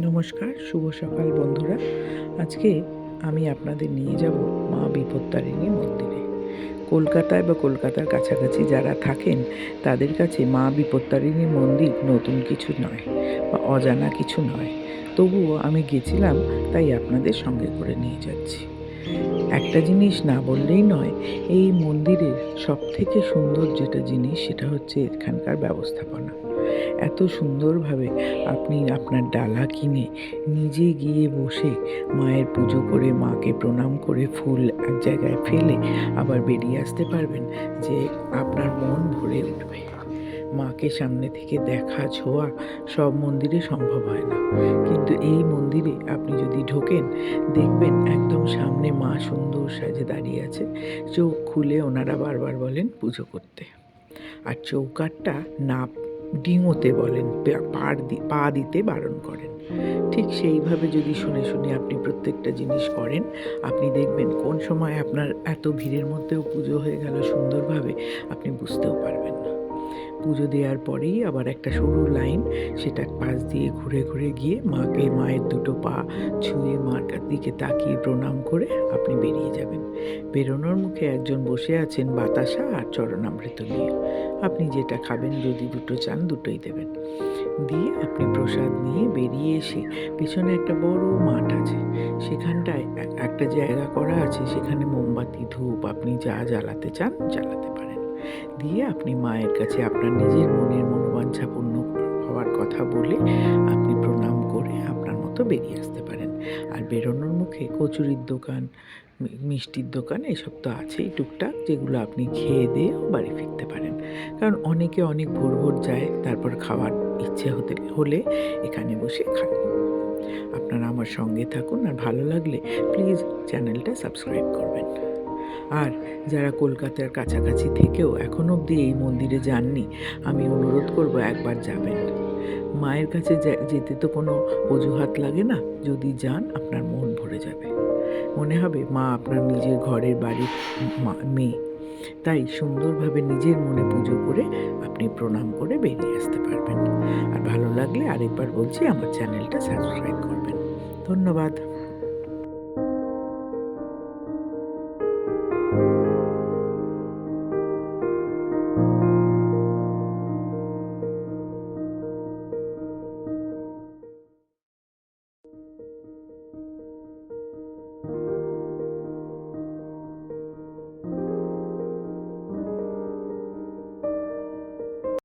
নমস্কার, শুভ সকাল বন্ধুরা। আজকে আমি আপনাদের নিয়ে যাব মা বিপত্তারিণী মন্দিরে। কলকাতায় বা কলকাতার কাছাকাছি যারা থাকেন তাদের কাছে মা বিপত্তারিণী মন্দির নতুন কিছু নয় বা অজানা কিছু নয়। তবুও আমি গেছিলাম, তাই আপনাদের সঙ্গে করে নিয়ে যাচ্ছি। একটা জিনিস না বললেই নয়, এই মন্দিরের সবথেকে সুন্দর যেটা জিনিস সেটা হচ্ছে এখানকার ব্যবস্থাপনা। এত সুন্দরভাবে আপনি আপনার ডালা কিনে নিজে গিয়ে বসে মায়ের পুজো করে, মাকে প্রণাম করে, ফুল এক জায়গায় ফেলে আবার বেরিয়ে আসতে পারবেন, যে আপনার মন ভরে উঠবে। মাকে সামনে থেকে দেখা, ছোঁয়া সব মন্দিরে সম্ভব হয় না, কিন্তু এই মন্দিরে আপনি যদি ঢোকেন, দেখবেন একদম সামনে মা সুন্দর সাজে দাঁড়িয়ে আছে। চোখ খুলে ওনারা বারবার বলেন পুজো করতে। আর চৌকাঠটা না ডিঙোতে বলেন, পা দিতে বারণ করেন। ঠিক সেইভাবে যদি শুনে শুনে আপনি প্রত্যেকটা জিনিস করেন, আপনি দেখবেন কোন সময় আপনার এত ভিড়ের মধ্যেও পুজো হয়ে গেল সুন্দরভাবে, আপনি বুঝতেও পারবেন না। পুজো দেওয়ার পরেই আবার একটা সরু লাইন, সেটার পাশ দিয়ে ঘুরে ঘুরে গিয়ে মায়ের দুটো পা ছুঁয়ে মার দিকে তাকিয়ে প্রণাম করে আপনি বেরিয়ে যাবেন। বেরোনোর মুখে একজন বসে আছেন বাতাসা আর চরণামৃত নিয়ে। আপনি যেটা খাবেন, যদি দুটো চান দুটোই দেবেন। দিয়ে আপনি প্রসাদ নিয়ে বেরিয়ে এসে পেছনে একটা বড় মাঠ আছে, সেখানটায় একটা জায়গা করা আছে, সেখানে মোমবাতি, ধূপ আপনি যা জ্বালাতে চান জ্বালাতে পারেন। দিয়ে আপনি মায়ের কাছে আপনার নিজের মনের মনোবাঞ্ছা পূর্ণ হওয়ার কথা বলে আপনি প্রণাম করে আপনার মতো বেরিয়ে আসতে পারেন। আর বেরোনোর মুখে কচুরির দোকান, মিষ্টির দোকান এসব তো আছেই টুকটাক, যেগুলো আপনি খেয়ে দিয়েও বাড়ি ফিরতে পারেন। কারণ অনেকে অনেক ভোর ভোর যায়, তারপর খাওয়ার ইচ্ছে হলে এখানে বসে খান। আপনারা আমার সঙ্গে থাকুন, আর ভালো লাগলে প্লিজ চ্যানেলটা সাবস্ক্রাইব করবেন। আর যারা কলকাতার কাছাকাছি থেকেও এখনও অবধি এই মন্দিরে যাননি, আমি অনুরোধ করব একবার যাবেন। মায়ের কাছে যেতে তো কোনো অজুহাত লাগে না, যদি যান আপনার মন ভরে যাবে। মনে হবে মা আপনার নিজের ঘরের বাড়ির মেয়ে। তাই সুন্দরভাবে নিজের মনে পুজো করে আপনি প্রণাম করে বেরিয়ে আসতে পারবেন। আর ভালো লাগলে আরেকবার বলছি, আমার চ্যানেলটা সাবস্ক্রাইব করবেন। ধন্যবাদ।